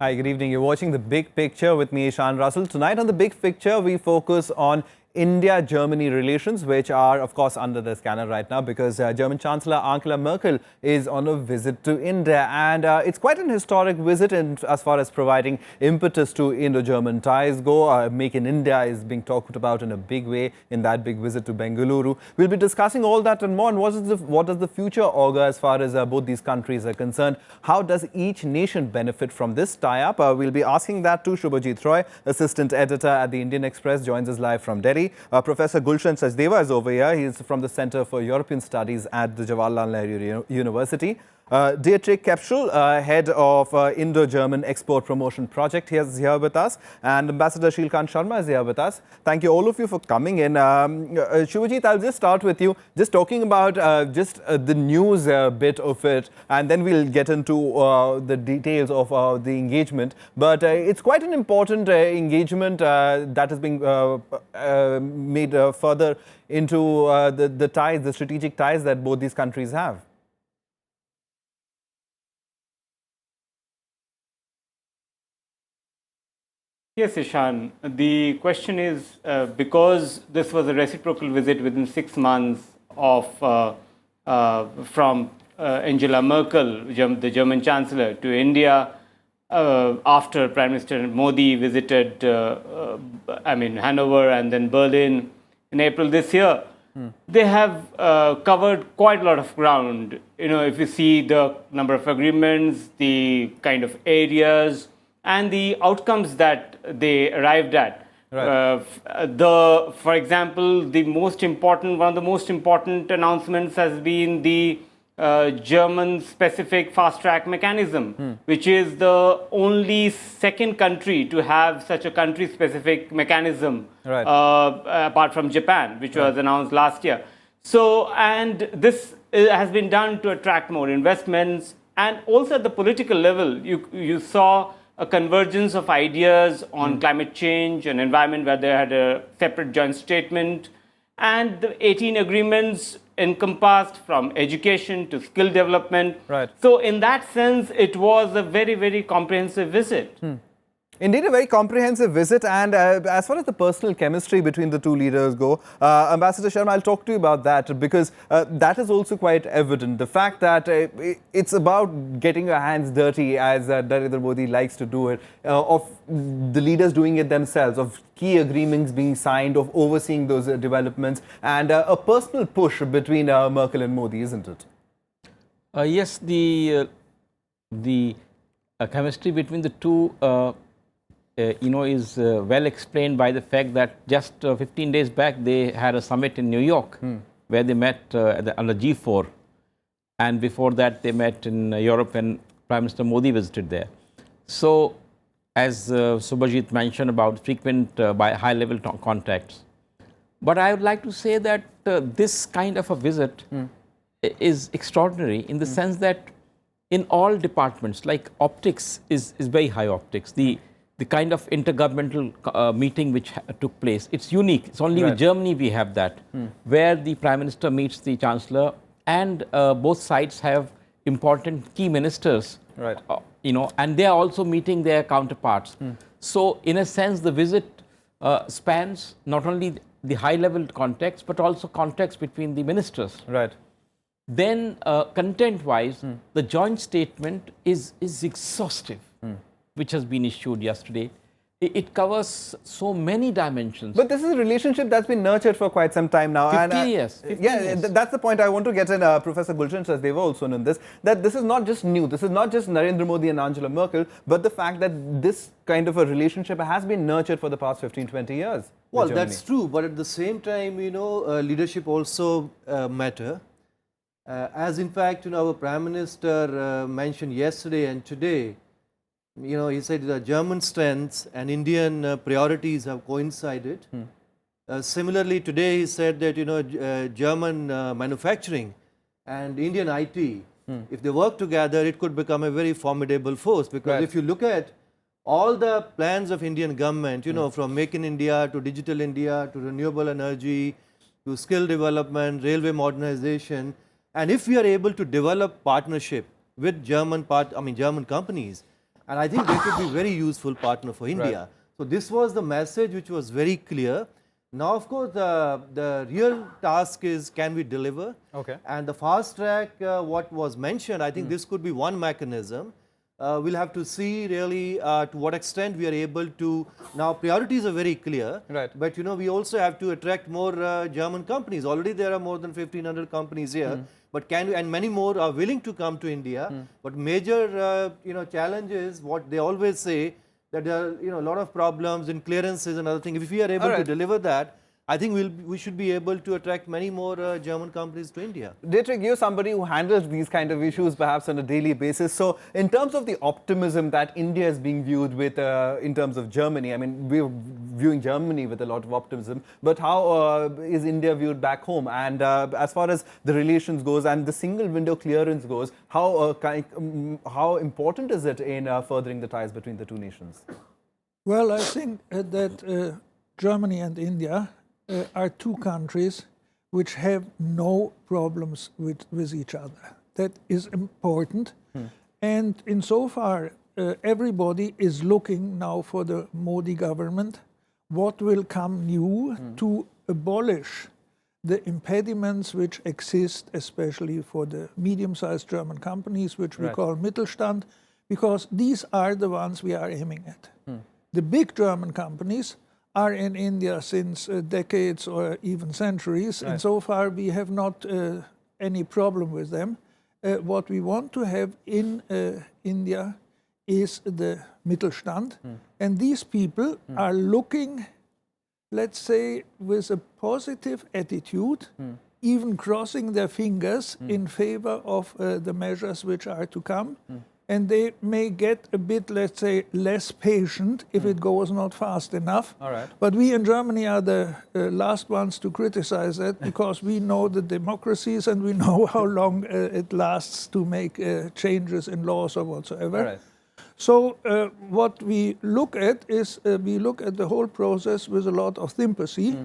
Hi, good evening. You're watching The Big Picture with me, Ishan Russell. Tonight on The Big Picture, we focus on India-Germany relations, which are, of course, under the scanner right now because German Chancellor Angela Merkel is on a visit to India. And it's quite an historic visit as far as providing impetus to Indo-German ties go. Make in India is being talked about in a big way in that big visit to Bengaluru. We'll be discussing all that and more. And what does the future augur as far as both these countries are concerned? How does each nation benefit from this tie-up? We'll be asking that to Shubhajit Roy, Assistant Editor at the Indian Express, joins us live from Delhi. Professor Gulshan Sachdeva is over here. He is from the Center for European Studies at the Jawaharlal Nehru University. Dietrich Kebschull, head of Indo-German Export Promotion Project, he is here with us. And Ambassador Sheel Sharma is here with us. Thank you all of you for coming in. Shubhajit, I'll just start with you, just talking about the news bit of it, and then we'll get into the details of the engagement. But it's quite an important engagement that is being made further into the ties, the strategic ties that both these countries have. Yes, Ishan. The question is, because this was a reciprocal visit within 6 months of from Angela Merkel, the German Chancellor, to India, after Prime Minister Modi visited, Hanover and then Berlin in April this year. They have covered quite a lot of ground. If you see the number of agreements, the kind of areas, and the outcomes that they arrived at. Right. For example, one of the most important announcements has been the German-specific fast-track mechanism, which is the only second country to have such a country-specific mechanism, right, apart from Japan, which was announced last year. And this has been done to attract more investments, and also at the political level, you saw a convergence of ideas on climate change and environment, where they had a separate joint statement. And the 18 agreements encompassed from education to skill development. Right. So in that sense, it was a very, very comprehensive visit. Indeed, a very comprehensive visit. And as far as the personal chemistry between the two leaders go, Ambassador Sharma, I'll talk to you about that, because that is also quite evident. The fact that it's about getting your hands dirty, as Narendra Modi likes to do it, of the leaders doing it themselves, of key agreements being signed, of overseeing those developments, and a personal push between Merkel and Modi, isn't it? Yes, the chemistry between the two is well explained by the fact that just 15 days back they had a summit in New York where they met on the G4, and before that they met in Europe when Prime Minister Modi visited there. So, as Shubhajit mentioned about frequent by high-level contacts, but I would like to say that this kind of a visit is extraordinary in the sense that in all departments, like optics is very high optics. The kind of intergovernmental meeting which took place, it's unique. It's only with Germany we have that, where the Prime Minister meets the Chancellor, and both sides have important key ministers, and they are also meeting their counterparts. So, in a sense, the visit spans not only the high-level context, but also context between the ministers. Right. Then, content-wise, the joint statement is exhaustive, which has been issued yesterday. It covers so many dimensions. But this is a relationship that's been nurtured for quite some time now. 15 years. That's the point I want to get in. Professor Gulshan Sachdeva also on this, that this is not just new. This is not just Narendra Modi and Angela Merkel, but the fact that this kind of a relationship has been nurtured for the past 15, 20 years. Well, that's true. But at the same time, leadership also matter. As in fact, our Prime Minister mentioned yesterday and today, he said the German strengths and Indian priorities have coincided. Similarly, today he said that German manufacturing and Indian IT, if they work together, it could become a very formidable force. Because if you look at all the plans of Indian government, from Make in India to Digital India to renewable energy to skill development, railway modernization, and if we are able to develop partnership with German companies, and I think they could be very useful partner for India. So this was the message which was very clear. Now, of course, the real task is, can we deliver? Okay. And the fast track, what was mentioned, I think this could be one mechanism. We'll have to see really to what extent we are able to. Now, priorities are very clear. Right. But you know, we also have to attract more German companies. Already there are more than 1,500 companies here. But can we, and many more are willing to come to India. But major you know, challenge is what they always say, that there are, you know, a lot of problems in clearances and other things. If we are able to deliver that, I think we should be able to attract many more German companies to India. Dietrich, you're somebody who handles these kind of issues perhaps on a daily basis. So in terms of the optimism that India is being viewed with in terms of Germany, I mean, we're viewing Germany with a lot of optimism, but how is India viewed back home? And as far as the relations goes and the single window clearance goes, how important is it in furthering the ties between the two nations? Well, I think that Germany and India are two countries which have no problems with each other. That is important. And insofar, everybody is looking now for the Modi government, what will come new to abolish the impediments which exist, especially for the medium-sized German companies, which we call Mittelstand, because these are the ones we are aiming at. The big German companies are in India since decades or even centuries, and so far we have not any problem with them. What we want to have in India is the Mittelstand, and these people are looking, let's say, with a positive attitude, even crossing their fingers in favor of the measures which are to come. And they may get a bit, let's say, less patient if it goes not fast enough. But we in Germany are the last ones to criticize that, because we know the democracies and we know how long it lasts to make changes in laws or whatsoever. So what we look at is we look at the whole process with a lot of sympathy,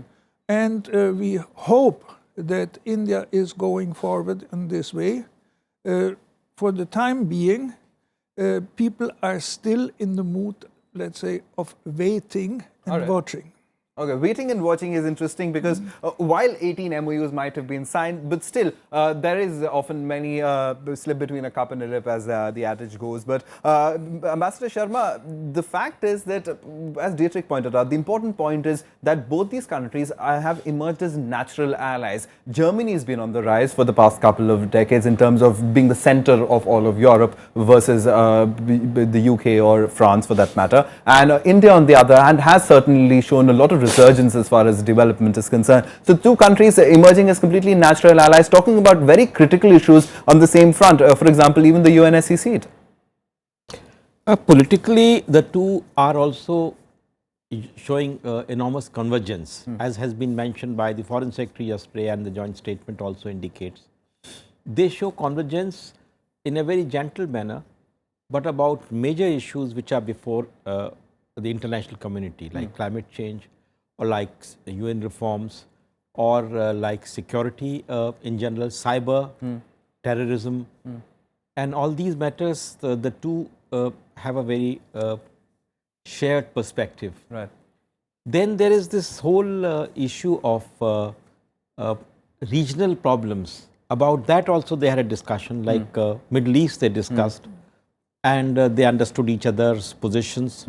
and we hope that India is going forward in this way. For the time being, people are still in the mood, let's say, of waiting and watching. Okay, waiting and watching is interesting because while 18 MOUs might have been signed, but still there is often many slip between a cup and a lip, as the adage goes. But Ambassador Sharma, the fact is that, as Dietrich pointed out, the important point is that both these countries have emerged as natural allies. Germany has been on the rise for the past couple of decades in terms of being the center of all of Europe versus the UK or France for that matter. And India, on the other hand, has certainly shown a lot of resurgence as far as development is concerned. So two countries emerging as completely natural allies, talking about very critical issues on the same front. For example, even the UNSC seat. Politically, the two are also showing enormous convergence, as has been mentioned by the Foreign Secretary yesterday, and the joint statement also indicates. They show convergence in a very gentle manner, but about major issues which are before the international community, like climate change, or like UN reforms, or like security in general, cyber, terrorism, and all these matters, the two have a very shared perspective. Then there is this whole issue of regional problems. About that also they had a discussion, like Middle East they discussed, and they understood each other's positions.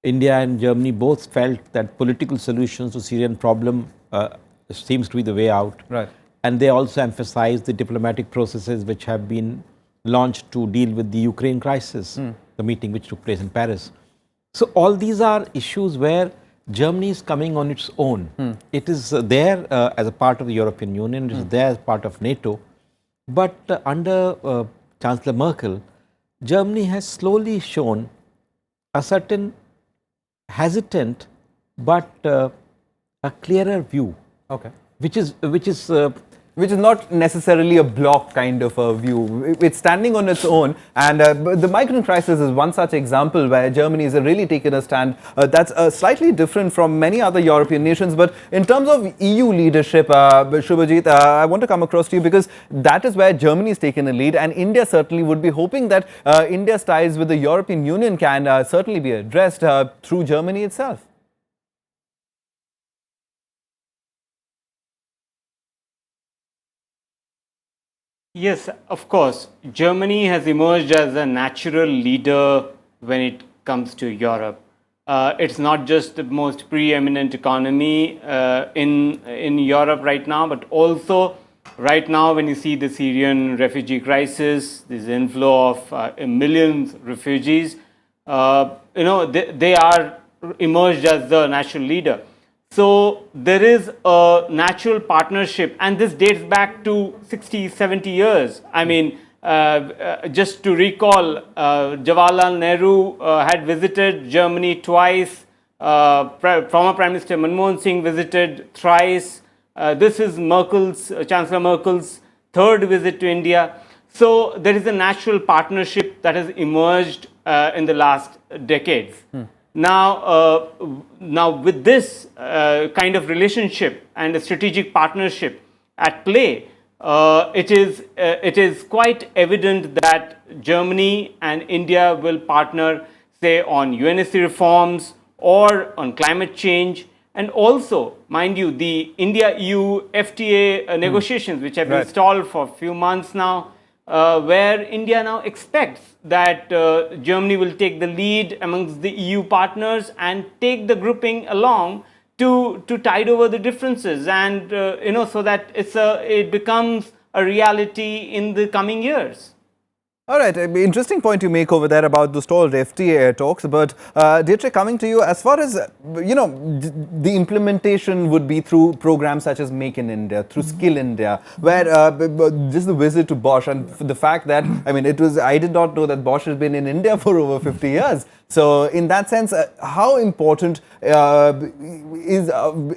India and Germany both felt that political solutions to Syrian problem seems to be the way out. And they also emphasized the diplomatic processes which have been launched to deal with the Ukraine crisis, the meeting which took place in Paris. So all these are issues where Germany is coming on its own. It is there as a part of the European Union, it is there as part of NATO. But under Chancellor Merkel, Germany has slowly shown a certain hesitant but a clearer view, which is which is not necessarily a bloc kind of a view. It's standing on its own, and the migrant crisis is one such example where Germany has really taken a stand that's slightly different from many other European nations. But in terms of EU leadership, Shubhajit, I want to come across to you because that is where Germany has taken a lead, and India certainly would be hoping that India's ties with the European Union can certainly be addressed through Germany itself. Yes, of course. Germany has emerged as a natural leader when it comes to Europe. It's not just the most preeminent economy in Europe right now, but also right now when you see the Syrian refugee crisis, this inflow of millions of refugees, they are emerged as the natural leader. So there is a natural partnership, and this dates back to 60, 70 years. I mean, just to recall, Jawaharlal Nehru had visited Germany twice. Former Prime Minister Manmohan Singh visited thrice. This is Chancellor Merkel's third visit to India. So there is a natural partnership that has emerged in the last decades. Now with this kind of relationship and a strategic partnership at play, it is quite evident that Germany and India will partner, say, on UNSC reforms or on climate change, and also, mind you, the India-EU FTA negotiations, which have been stalled for a few months now, where India now expects that Germany will take the lead amongst the EU partners and take the grouping along to tide over the differences, and so that it becomes a reality in the coming years. All right, interesting point you make over there about the stalled FTA talks. But Dietrich, coming to you, as far as the implementation would be through programs such as Make in India, through Skill India, where just the visit to Bosch and the fact that I did not know that Bosch has been in India for over 50 years. So in that sense, how important is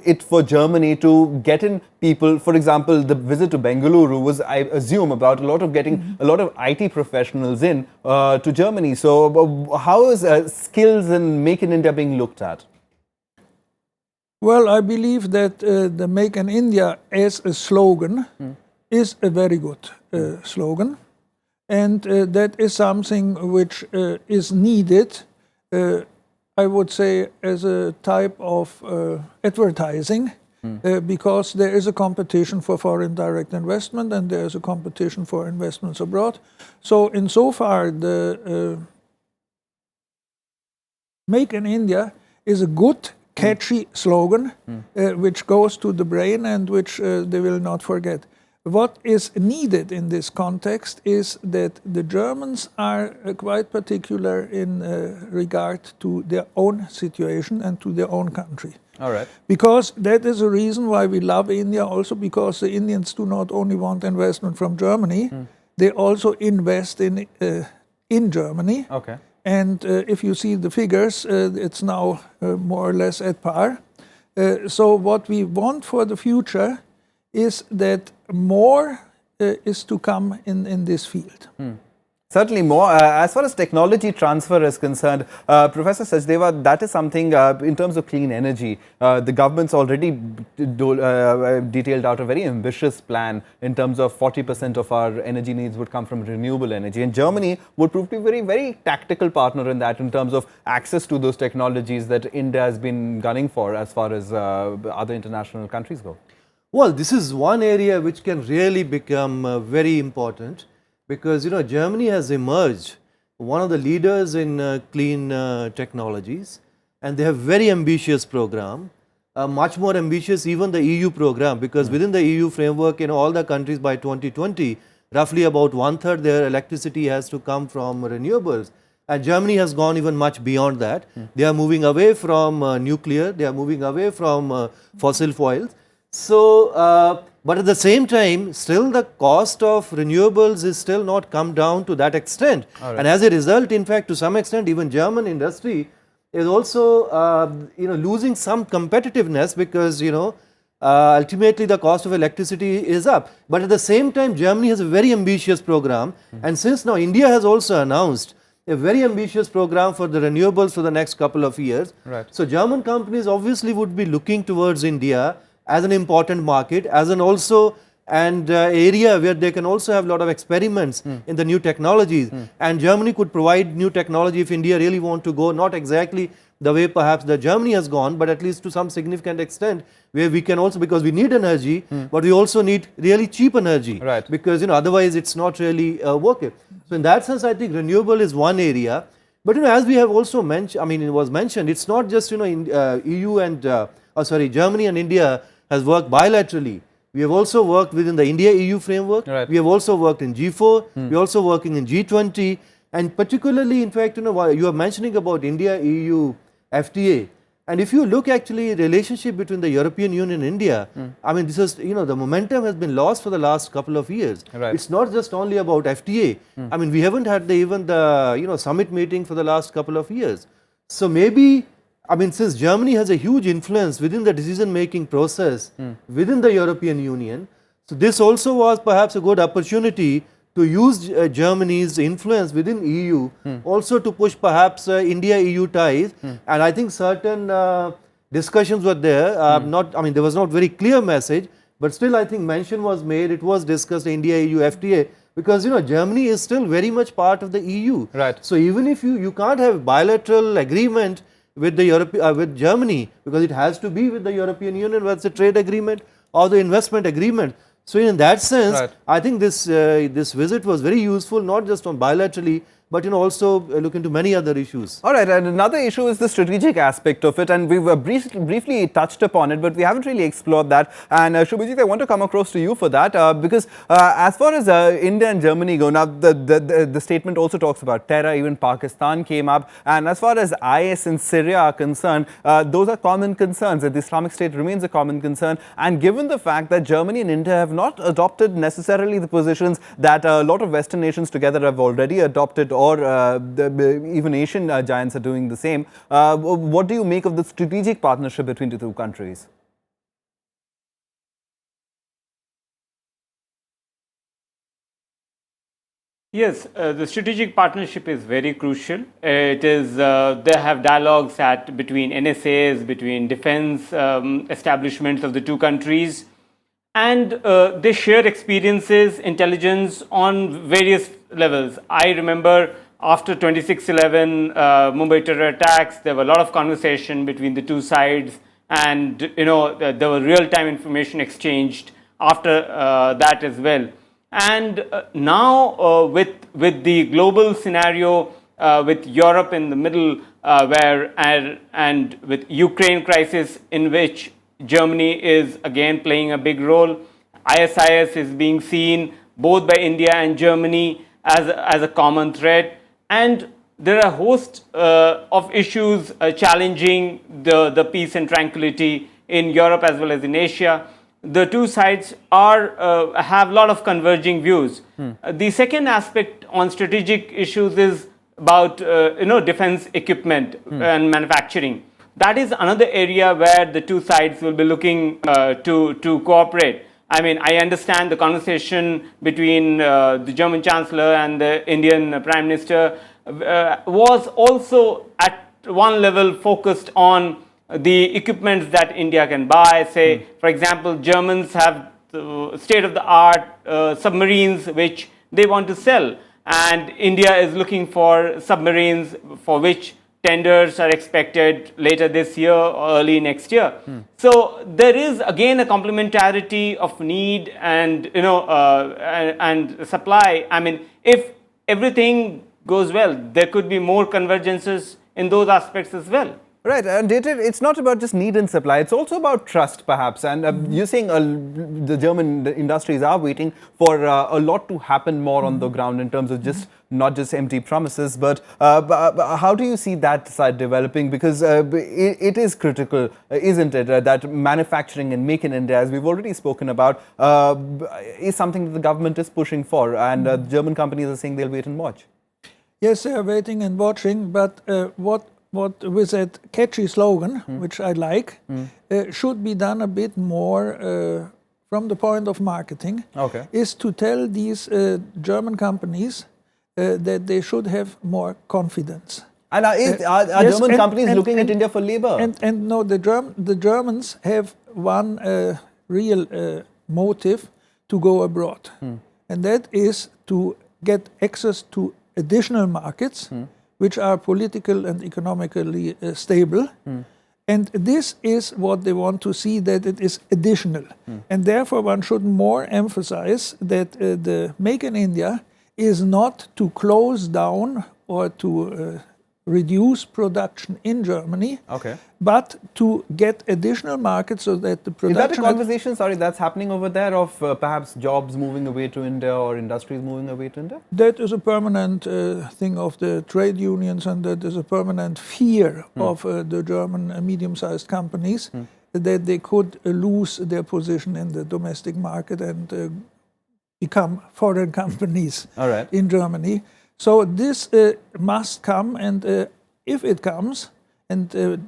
it for Germany to get in people? For example, the visit to Bengaluru was, I assume, about getting a lot of IT professionals in to Germany. So how is skills in Make in India being looked at? Well, I believe that the Make in India as a slogan is a very good slogan. And that is something which is needed, I would say, as a type of advertising, because there is a competition for foreign direct investment and there is a competition for investments abroad. So insofar, the Make in India is a good, catchy slogan which goes to the brain and which they will not forget. What is needed in this context is that the Germans are quite particular in regard to their own situation and to their own country. All right. Because that is a reason why we love India, also because the Indians do not only want investment from Germany, they also invest in Germany. Okay. And if you see the figures, it's now more or less at par. So what we want for the future is that more is to come in this field. Certainly more. As far as technology transfer is concerned, Professor Sachdeva, that is something in terms of clean energy. The government's already detailed out a very ambitious plan in terms of 40% of our energy needs would come from renewable energy. And Germany would prove to be a very, very tactical partner in that in terms of access to those technologies that India has been gunning for as far as other international countries go. Well, this is one area which can really become very important, because Germany has emerged one of the leaders in clean technologies, and they have very ambitious program, much more ambitious even the EU program, because within the EU framework, all the countries by 2020, roughly about 1/3 their electricity has to come from renewables, and Germany has gone even much beyond that. They are moving away from nuclear, they are moving away from fossil fuels. So, but at the same time, still the cost of renewables is still not come down to that extent. Right. And as a result, in fact, to some extent, even German industry is also, losing some competitiveness, because, ultimately the cost of electricity is up. But at the same time, Germany has a very ambitious program, and since now India has also announced a very ambitious program for the renewables for the next couple of years. Right. So German companies obviously would be looking towards India as an important market, as an also and area where they can also have a lot of experiments in the new technologies, and Germany could provide new technology if India really want to go, not exactly the way perhaps that Germany has gone, but at least to some significant extent where we can also, because we need energy, but we also need really cheap energy, Right. because otherwise it's not really working. So in that sense, I think renewable is one area, but as we have also mentioned, I mean it was mentioned, it's not just in, EU and Germany and India has worked bilaterally. We have also worked within the India-EU framework. Right. We have also worked in G4. We are also working in G20. And particularly, in fact, you are mentioning about India-EU FTA. And if you look actually relationship between the European Union and India, I mean, this is, the momentum has been lost for the last couple of years. Right. It's not just only about FTA. I mean, we haven't had even the, summit meeting for the last couple of years. So maybe, I mean, since Germany has a huge influence within the decision-making process within the European Union, so this also was perhaps a good opportunity to use Germany's influence within EU also to push perhaps India-EU ties. And I think certain discussions were there. There was not very clear message, but still I think mention was made. It was discussed India-EU FTA. Because Germany is still very much part of the EU. Right. So even if you can't have bilateral agreement with the with Germany, because it has to be with the European Union, whether it's a trade agreement or the investment agreement. So in that sense, Right. I think this visit was very useful, not just on bilaterally, but also look into many other issues. All right, and another issue is the strategic aspect of it, and we've briefly touched upon it, but we haven't really explored that. And Shubhajit, I want to come across to you for that, because as far as India and Germany go, now the statement also talks about terror, even Pakistan came up, and as far as IS in Syria are concerned, those are common concerns, that the Islamic State remains a common concern, and given the fact that Germany and India have not adopted necessarily the positions that a lot of Western nations together have already adopted, or even Asian giants are doing the same. What do you make of the strategic partnership between the two countries? Yes, the strategic partnership is very crucial. It is they have dialogues between NSAs, between defense establishments of the two countries, and they share experiences, intelligence on various levels. I remember after 26/11 Mumbai terror attacks, there were a lot of conversation between the two sides, and there were real-time information exchanged after that as well. And now with the global scenario, with Europe in the middle, and with Ukraine crisis, in which Germany is again playing a big role, ISIS is being seen both by India and Germany as a common threat, and there are a host of issues challenging the peace and tranquility in Europe as well as in Asia. The two sides have a lot of converging views. The second aspect on strategic issues is about defense equipment and manufacturing. That is another area where the two sides will be looking to cooperate. I mean, I understand the conversation between the German Chancellor and the Indian Prime Minister was also at one level focused on the equipments that India can buy. Say, for example, Germans have state-of-the-art submarines which they want to sell, and India is looking for submarines for which tenders are expected later this year or early next year. So there is again a complementarity of need and and supply. I mean, if everything goes well, there could be more convergences in those aspects as well. Right, and Dietrich, it's not about just need and supply, it's also about trust perhaps, and you're saying the German industries are waiting for a lot to happen more on the ground in terms of just not just empty promises, but how do you see that side developing? Because it is critical, isn't it, that manufacturing and make in India, as we've already spoken about, is something that the government is pushing for, and German companies are saying they'll wait and watch. Yes, they are waiting and watching, but what what with that catchy slogan, which I like, should be done a bit more from the point of marketing, is to tell these German companies that they should have more confidence. And are yes, German companies looking at India for labor? And no, the Germans have one real motive to go abroad, and that is to get access to additional markets which are political and economically stable. And this is what they want to see, that it is additional. And therefore one should more emphasize that the Make in India is not to close down or to reduce production in Germany, but to get additional markets so that the production... Is that a conversation, sorry, that's happening over there of perhaps jobs moving away to India or industries moving away to India? That is a permanent thing of the trade unions, and that is a permanent fear of the German medium-sized companies, that they could lose their position in the domestic market and become foreign companies in Germany. So this must come, and if it comes, and the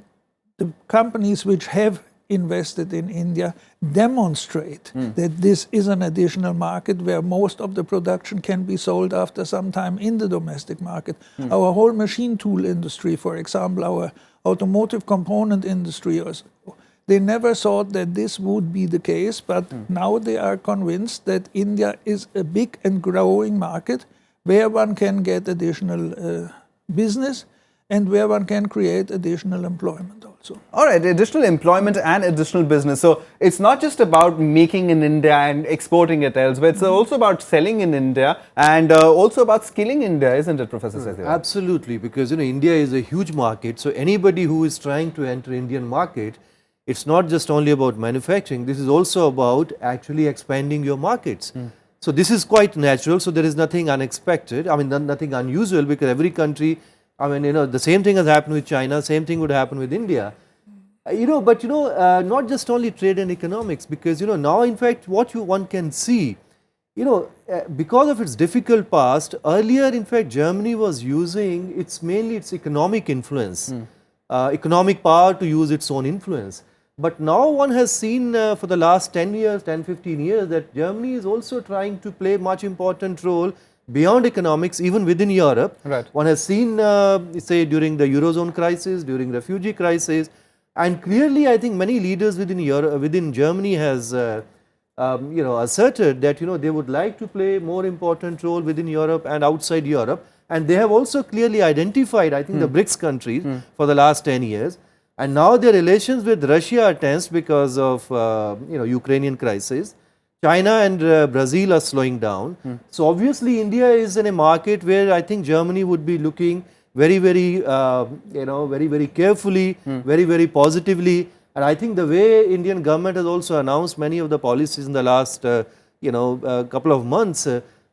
companies which have invested in India demonstrate that this is an additional market where most of the production can be sold after some time in the domestic market. Our whole machine tool industry, for example, our automotive component industry, they never thought that this would be the case, but now they are convinced that India is a big and growing market where one can get additional business and where one can create additional employment also. All right, additional employment and additional business. So it's not just about making in India and exporting it elsewhere, it's also about selling in India and also about skilling India, isn't it, Professor Sachdeva? Absolutely, because India is a huge market, so anybody who is trying to enter Indian market, it's not just only about manufacturing, this is also about actually expanding your markets. So this is quite natural, so there is nothing unexpected, I mean nothing unusual, because every country, I mean the same thing has happened with China, same thing would happen with India. But not just only trade and economics, because now in fact what one can see, because of its difficult past, earlier in fact Germany was using mainly its economic influence, economic power to use its own influence. But now one has seen for the last 10 years, 10, 15 years that Germany is also trying to play much important role beyond economics, even within Europe. One has seen, say, during the Eurozone crisis, during refugee crisis, and clearly I think many leaders within Germany has asserted that they would like to play more important role within Europe and outside Europe, and they have also clearly identified, I think, the BRICS countries for the last 10 years. And now their relations with Russia are tense because of Ukrainian crisis. China and Brazil are slowing down. So obviously India is in a market where I think Germany would be looking very, very, very carefully, very, very positively. And I think the way Indian government has also announced many of the policies in the last couple of months.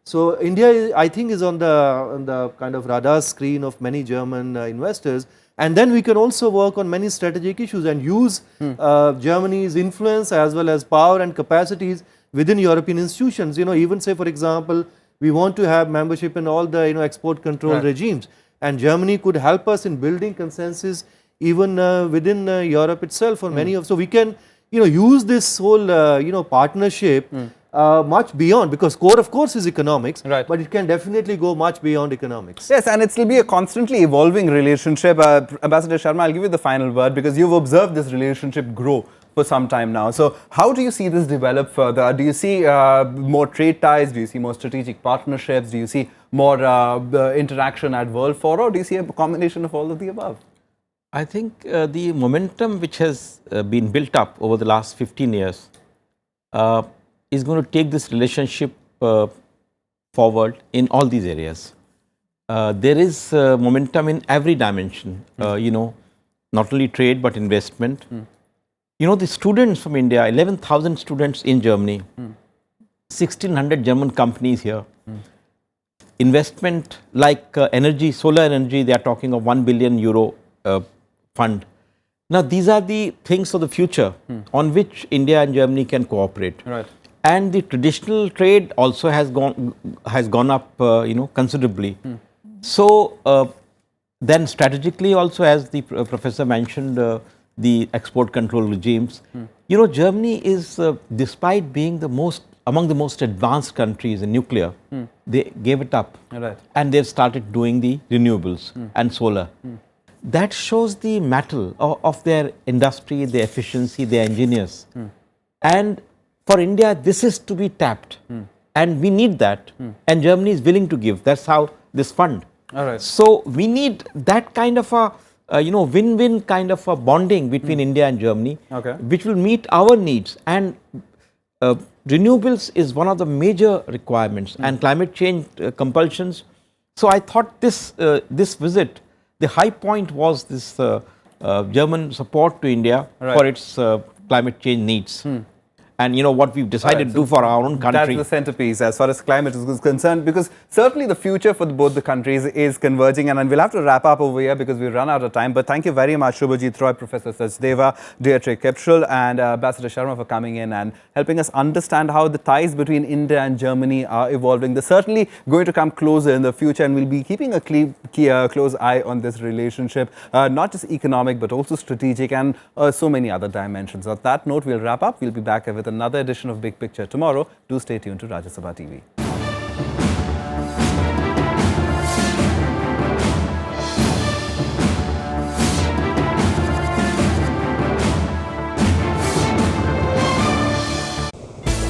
So India, I think, is on the kind of radar screen of many German investors. And then we can also work on many strategic issues and use Germany's influence as well as power and capacities within European institutions. Even say, for example, we want to have membership in all the export control regimes, and Germany could help us in building consensus even within Europe itself. Or many of, so we can use this whole partnership much beyond, because core of course is economics, but it can definitely go much beyond economics. Yes, and it will be a constantly evolving relationship. Ambassador Sharma, I'll give you the final word, because you've observed this relationship grow for some time now. So how do you see this develop further? Do you see more trade ties? Do you see more strategic partnerships? Do you see more interaction at World Forum, or do you see a combination of all of the above? I think the momentum which has been built up over the last 15 years is going to take this relationship forward in all these areas. There is momentum in every dimension, not only trade but investment. The students from India, 11,000 students in Germany, 1,600 German companies here. Investment like energy, solar energy, they are talking of €1 billion fund. Now these are the things of the future on which India and Germany can cooperate. And the traditional trade also has gone up, considerably. So then strategically also, as the professor mentioned, the export control regimes. You know, Germany is, despite being among the most advanced countries in nuclear, they gave it up. Right. And they've started doing the renewables and solar. That shows the mettle of their industry, their efficiency, their engineers. And for India, this is to be tapped. And we need that. And Germany is willing to give. That's how this fund. All right. So we need that kind of a win-win kind of a bonding between India and Germany, which will meet our needs. And renewables is one of the major requirements, and climate change compulsions. So I thought this visit, the high point was this German support to India for its climate change needs. And you know what we've decided to do for our own country. That's the centerpiece as far as climate is concerned, because certainly the future for both the countries is converging, and we'll have to wrap up over here because we've run out of time. But thank you very much, Shubhajit Roy, Professor Sachdeva, Dietrich, Kebschull, and Ambassador Sharma for coming in and helping us understand how the ties between India and Germany are evolving. They're certainly going to come closer in the future, and we'll be keeping a close eye on this relationship, not just economic but also strategic and so many other dimensions. On that note, we'll wrap up. We'll be back with another edition of Big Picture tomorrow. Do stay tuned to Rajya Sabha TV.